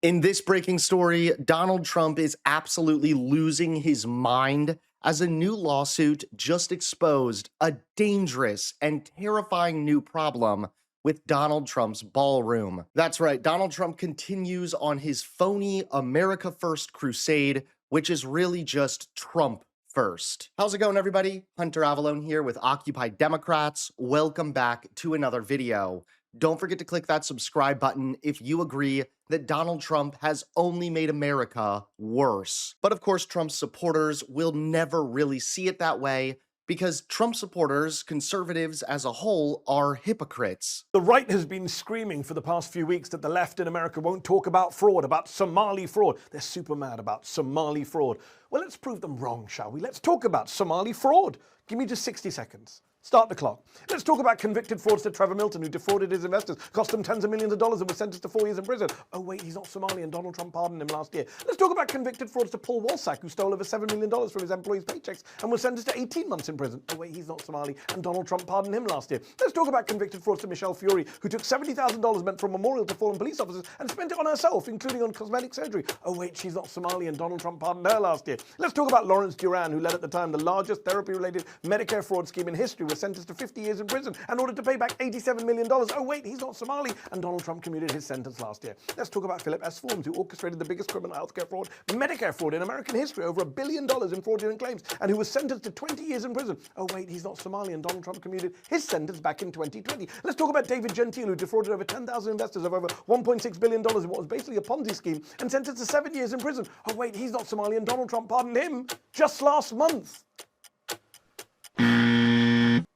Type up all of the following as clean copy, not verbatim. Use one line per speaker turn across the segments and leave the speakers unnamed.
In this breaking story, Donald Trump is absolutely losing his mind as a new lawsuit just exposed a dangerous and terrifying new problem with Donald Trump's ballroom. That's right, Donald Trump continues on his phony America First crusade, which is really just Trump first. How's it going, everybody? Hunter Avalone here with Occupy Democrats. Welcome back to another video. Don't forget to click that subscribe button if you agree that Donald Trump has only made America worse. But of course, Trump's supporters will never really see it that way because Trump supporters, conservatives as a whole, are hypocrites.
The right has been screaming for the past few weeks that the left in America won't talk about fraud, about Somali fraud. They're super mad about Somali fraud. Well, let's prove them wrong, shall we? Let's talk about Somali fraud. Give me just 60 seconds. Start the clock. Let's talk about convicted fraudster Trevor Milton, who defrauded his investors, cost them tens of millions of dollars and was sentenced to 4 years in prison. Oh wait, he's not Somali and Donald Trump pardoned him last year. Let's talk about convicted fraudster Paul Walsack, who stole over $7 million from his employees' paychecks and was sentenced to 18 months in prison. Oh wait, he's not Somali and Donald Trump pardoned him last year. Let's talk about convicted fraudster Michelle Fiore, who took $70,000 meant for a memorial to fallen police officers and spent it on herself, including on cosmetic surgery. Oh wait, she's not Somali and Donald Trump pardoned her last year. Let's talk about Lawrence Duran, who led at the time the largest therapy-related Medicare fraud scheme in history, was sentenced to 50 years in prison in order to pay back $87 million. Oh wait, he's not Somali and Donald Trump commuted his sentence last year. Let's talk about Philip S. Forms, who orchestrated the biggest criminal healthcare fraud, Medicare fraud in American history, over $1 billion in fraudulent claims, and who was sentenced to 20 years in prison. Oh wait, he's not Somali and Donald Trump commuted his sentence back in 2020. Let's talk about David Gentile, who defrauded over 10,000 investors of over $1.6 billion in what was basically a Ponzi scheme and sentenced to 7 years in prison. Oh wait, he's not Somali and Donald Trump pardoned him just last month.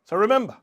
So remember,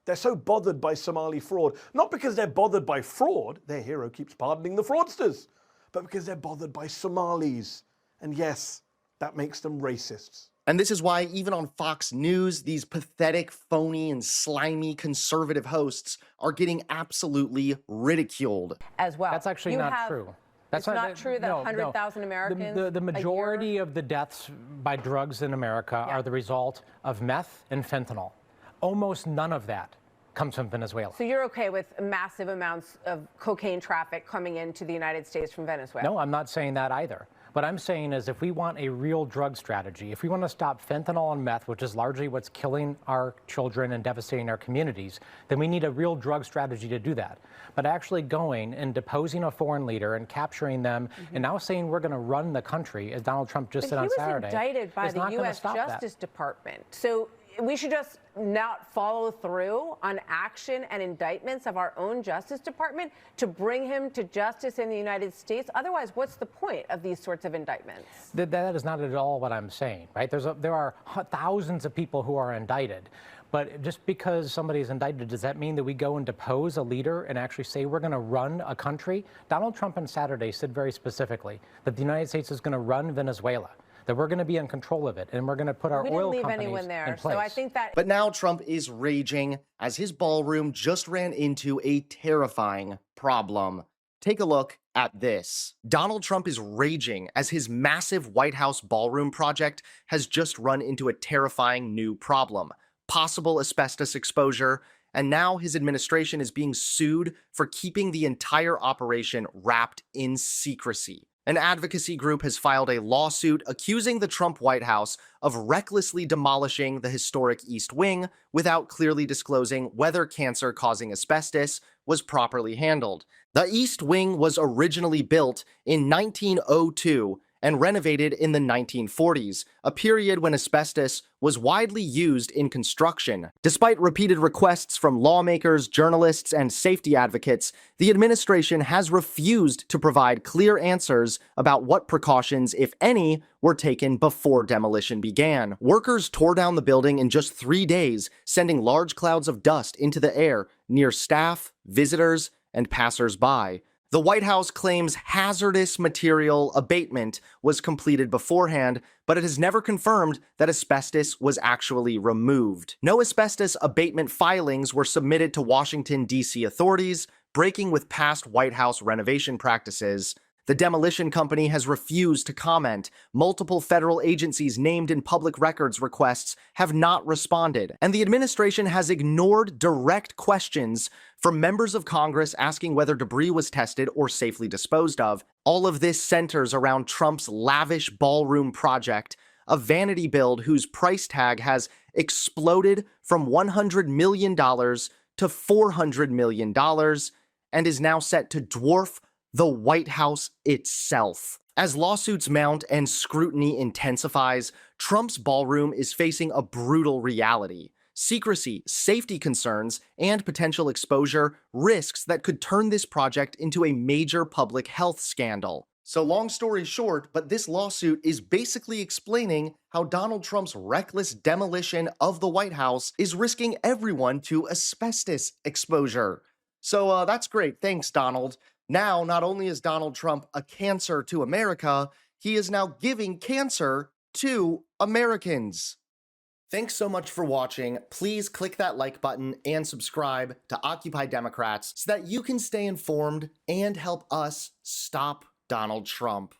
they're so bothered by Somali fraud, not because they're bothered by fraud, their hero keeps pardoning the fraudsters, but because they're bothered by Somalis. And yes, that makes them racists.
And this is why even on Fox News, these pathetic, phony, and slimy conservative hosts are getting absolutely ridiculed.
As well.
That's actually not true.
That's not true that 100,000 Americans.
The majority of the deaths by drugs in America are the result of meth and fentanyl. Almost none of that comes from Venezuela.
So you're okay with massive amounts of cocaine traffic coming into the United States from Venezuela?
No, I'm not saying that either. What I'm saying is if we want a real drug strategy, if we want to stop fentanyl and meth, which is largely what's killing our children and devastating our communities, then we need a real drug strategy to do that. But actually going and deposing a foreign leader and capturing them and now saying we're going to run the country, as Donald Trump just said on Saturday,
he was indicted by the U.S. Justice Department. So we should just not follow through on action and indictments of our own Justice Department to bring him to justice in the United States. Otherwise, what's the point of these sorts of indictments?
That is not at all what I'm saying, right? There are thousands of people who are indicted. But just because somebody is indicted, does that mean that we go and depose a leader and actually say we're going to run a country? Donald Trump on Saturday said very specifically that the United States is going to run Venezuela, that we're going to be in control of it, and we're going to put our oil companies in place.
So I think that.
But now Trump is raging as his ballroom just ran into a terrifying problem. Take a look at this. Donald Trump is raging as his massive White House ballroom project has just run into a terrifying new problem: possible asbestos exposure, and now his administration is being sued for keeping the entire operation wrapped in secrecy. An advocacy group has filed a lawsuit accusing the Trump White House of recklessly demolishing the historic East Wing without clearly disclosing whether cancer-causing asbestos was properly handled. The East Wing was originally built in 1902 and renovated in the 1940s, a period when asbestos was widely used in construction. Despite repeated requests from lawmakers, journalists, and safety advocates, the administration has refused to provide clear answers about what precautions, if any, were taken before demolition began. Workers tore down the building in just 3 days, sending large clouds of dust into the air near staff, visitors, and passers-by. The White House claims hazardous material abatement was completed beforehand, but it has never confirmed that asbestos was actually removed. No asbestos abatement filings were submitted to Washington, D.C. authorities, breaking with past White House renovation practices. The demolition company has refused to comment. Multiple federal agencies named in public records requests have not responded. And the administration has ignored direct questions from members of Congress asking whether debris was tested or safely disposed of. All of this centers around Trump's lavish ballroom project, a vanity build whose price tag has exploded from $100 million to $400 million and is now set to dwarf the White House itself. As lawsuits mount and scrutiny intensifies, Trump's ballroom is facing a brutal reality. Secrecy, safety concerns, and potential exposure risks that could turn this project into a major public health scandal. So long story short, but this lawsuit is basically explaining how Donald Trump's reckless demolition of the White House is risking everyone to asbestos exposure. So that's great. Thanks, Donald. Now, not only is Donald Trump a cancer to America, he is now giving cancer to Americans. Thanks so much for watching. Please click that like button and subscribe to Occupy Democrats so that you can stay informed and help us stop Donald Trump.